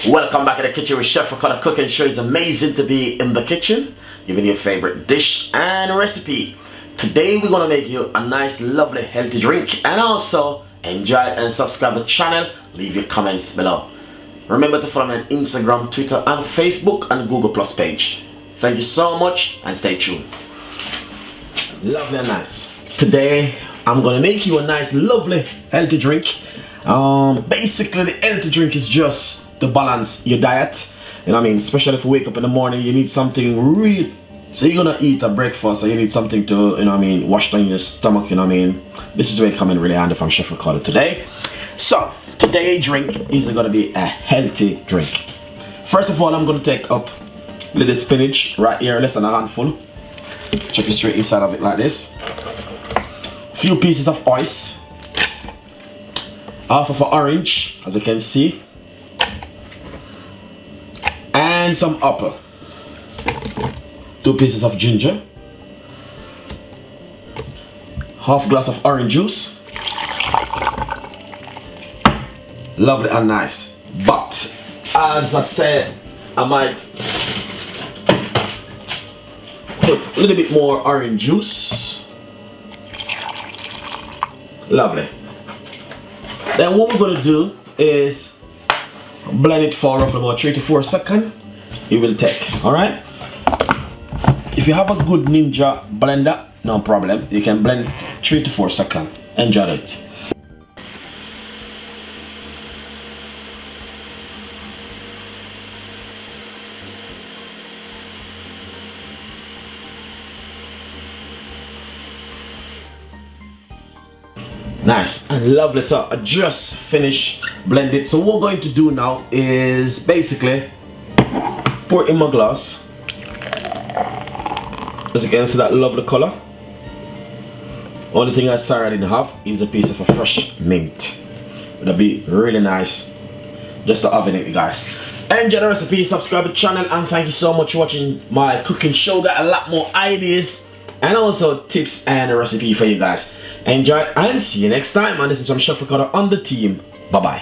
Welcome back to the kitchen with Chef Ricardo cooking show. It's amazing to be in the kitchen, giving you your favorite dish and recipe. Today we're gonna make you a nice, lovely, healthy drink, and also enjoy and subscribe to the channel. Leave your comments below. Remember to follow me on Instagram, Twitter, and Facebook and Google Plus page. Thank you so much and stay tuned. Lovely and nice. Today I'm gonna make you a nice, lovely, healthy drink. Basically the healthy drink is just to balance your diet. You know what I mean? Especially if you wake up in the morning, you need something real. So you're gonna eat a breakfast, so you need something to, you know what I mean, wash down your stomach, you know what I mean? This is where it comes in really handy from Chef Ricardo today. So today's drink is gonna be a healthy drink. First of all, I'm gonna take up a little spinach right here, less than a handful. Check it straight inside of it like this. A few pieces of ice. Half of an orange, as you can see. And some apple. 2 pieces of ginger. Half glass of orange juice. Lovely and nice. But as I said, I might put a little bit more orange juice. Lovely. Then what we're going to do is blend it for roughly about 3 to 4 seconds. It will take, alright? If you have a good Ninja blender, no problem. You can blend it 3 to 4 seconds. Enjoy it. Nice and lovely. So I just finished blended. So what we're going to do now is basically pour in my glass. As you can see, that lovely color. Only thing I sorry I didn't have is a piece of a fresh mint. That'd be really nice just to oven it, guys. Enjoy the recipe, subscribe to the channel, and thank you so much for watching my cooking show. Got a lot more ideas and also tips and a recipe for you guys. Enjoy and see you next time. And this is from Chef Ricardo on the team. Bye bye.